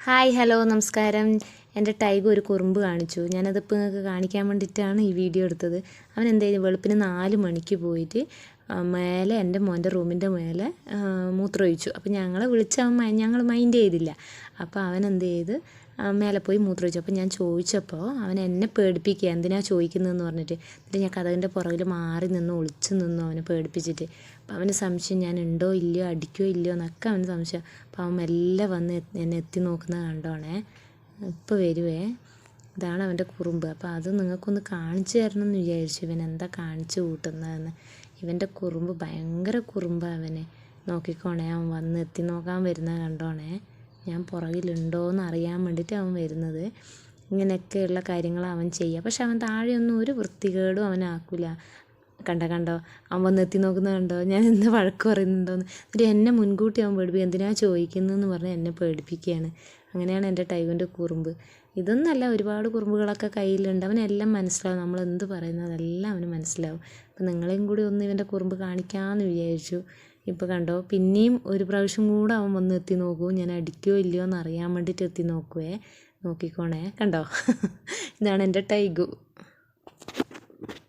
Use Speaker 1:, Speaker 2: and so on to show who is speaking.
Speaker 1: Hi hello നമസ്കാരം. എൻ്റെ tiger ഒരു കുറുമ്പ് കാണിച്ചു. ഞാനതിപ്പോൾ നിങ്ങൾക്ക് കാണിക്കാൻ വേണ്ടിയിട്ടാണ് ഈ വീഡിയോ എടുത്തത്. അവൻ എന്ത് ചെയ്തു, വെളുപ്പിന് 4 മണിക്ക് പോയിട്ട് മേലെ എൻ്റെ മോൻ്റെ റൂമിൻ്റെ മേലെ മൂത്രമൊഴിച്ചു. അപ്പോൾ ഞങ്ങളെ വിളിച്ച് ഞങ്ങൾ മൈൻഡ് ചെയ്തില്ല. അപ്പോൾ അവൻ എന്ത് ചെയ്ത് മേലെ പോയി മൂത്രമൊഴിച്ചു. അപ്പോൾ ഞാൻ ചോദിച്ചപ്പോൾ അവൻ എന്നെ പേടിപ്പിക്കുക, എന്തിനാണ് ചോദിക്കുന്നതെന്ന് പറഞ്ഞിട്ട്. എന്നിട്ട് ഞാൻ കതകിൻ്റെ പുറകിൽ മാറി നിന്ന് ഒളിച്ച് നിന്നു അവനെ പേടിപ്പിച്ചിട്ട്. അപ്പോൾ അവന് സംശയം ഞാൻ ഉണ്ടോ ഇല്ലയോ അടിക്കോ ഇല്ലയോ എന്നൊക്കെ അവന് സംശയം. അപ്പോൾ അവൻ മെല്ലെ വന്ന് എന്നെ എത്തി നോക്കുന്നത് കണ്ടോണേ. ഇപ്പോൾ വരുവേ. ഇതാണ് അവൻ്റെ കുറുമ്പ്. അപ്പോൾ അത് നിങ്ങൾക്കൊന്ന് കാണിച്ചു തരണം എന്ന് വിചാരിച്ചു. ഇവൻ എന്താ കാണിച്ചു കൂട്ടുന്നതെന്ന്. ഇവൻ്റെ കുറുമ്പ് ഭയങ്കര കുറുമ്പാണ് അവന്. നോക്കിക്കോണേ, അവൻ വന്ന് എത്തി നോക്കാൻ വരുന്നത് കണ്ടോണേ. ഞാൻ പുറകിലുണ്ടോയെന്ന് അറിയാൻ വേണ്ടിയിട്ട് അവൻ വരുന്നത്. ഇങ്ങനെയൊക്കെയുള്ള കാര്യങ്ങൾ അവൻ ചെയ്യുക. പക്ഷെ അവൻ താഴെയൊന്നും ഒരു വൃത്തികേടും അവനാക്കില്ല. കണ്ടോ അവൻ വന്ന് എത്തി നോക്കുന്നത് കണ്ടോ. ഞാൻ എന്താ വഴക്ക് പറയുന്നുണ്ടോയെന്ന്. എന്നിട്ട് എന്നെ മുൻകൂട്ടി അവൻ പേടിപ്പിക്കുക, എന്തിനാണ് ചോദിക്കുന്നതെന്ന് പറഞ്ഞ് എന്നെ പേടിപ്പിക്കുകയാണ്. അങ്ങനെയാണ് എൻ്റെ ടൈഗറിൻ്റെ കുറുമ്പ്. ഇതൊന്നല്ല, ഒരുപാട് കുറുമ്പുകളൊക്കെ കയ്യിലുണ്ട്. അവനെല്ലാം മനസ്സിലാവും. നമ്മൾ എന്ത് പറയുന്നതെല്ലാം അവന് മനസ്സിലാവും. അപ്പം നിങ്ങളെയും കൂടി ഒന്ന് ഇവൻ്റെ കുറുമ്പ് കാണിക്കാമെന്ന് വിചാരിച്ചു. ഇപ്പോൾ കണ്ടോ, പിന്നെയും ഒരു പ്രാവശ്യം കൂടെ അവൻ വന്ന് എത്തി നോക്കൂ. ഞാൻ അടിക്കുകയോ ഇല്ലയോ എന്ന് അറിയാൻ വേണ്ടിയിട്ട് എത്തി നോക്കുവേ. നോക്കിക്കോണേ, കണ്ടോ. ഇതാണ് എൻ്റെ ടൈഗു.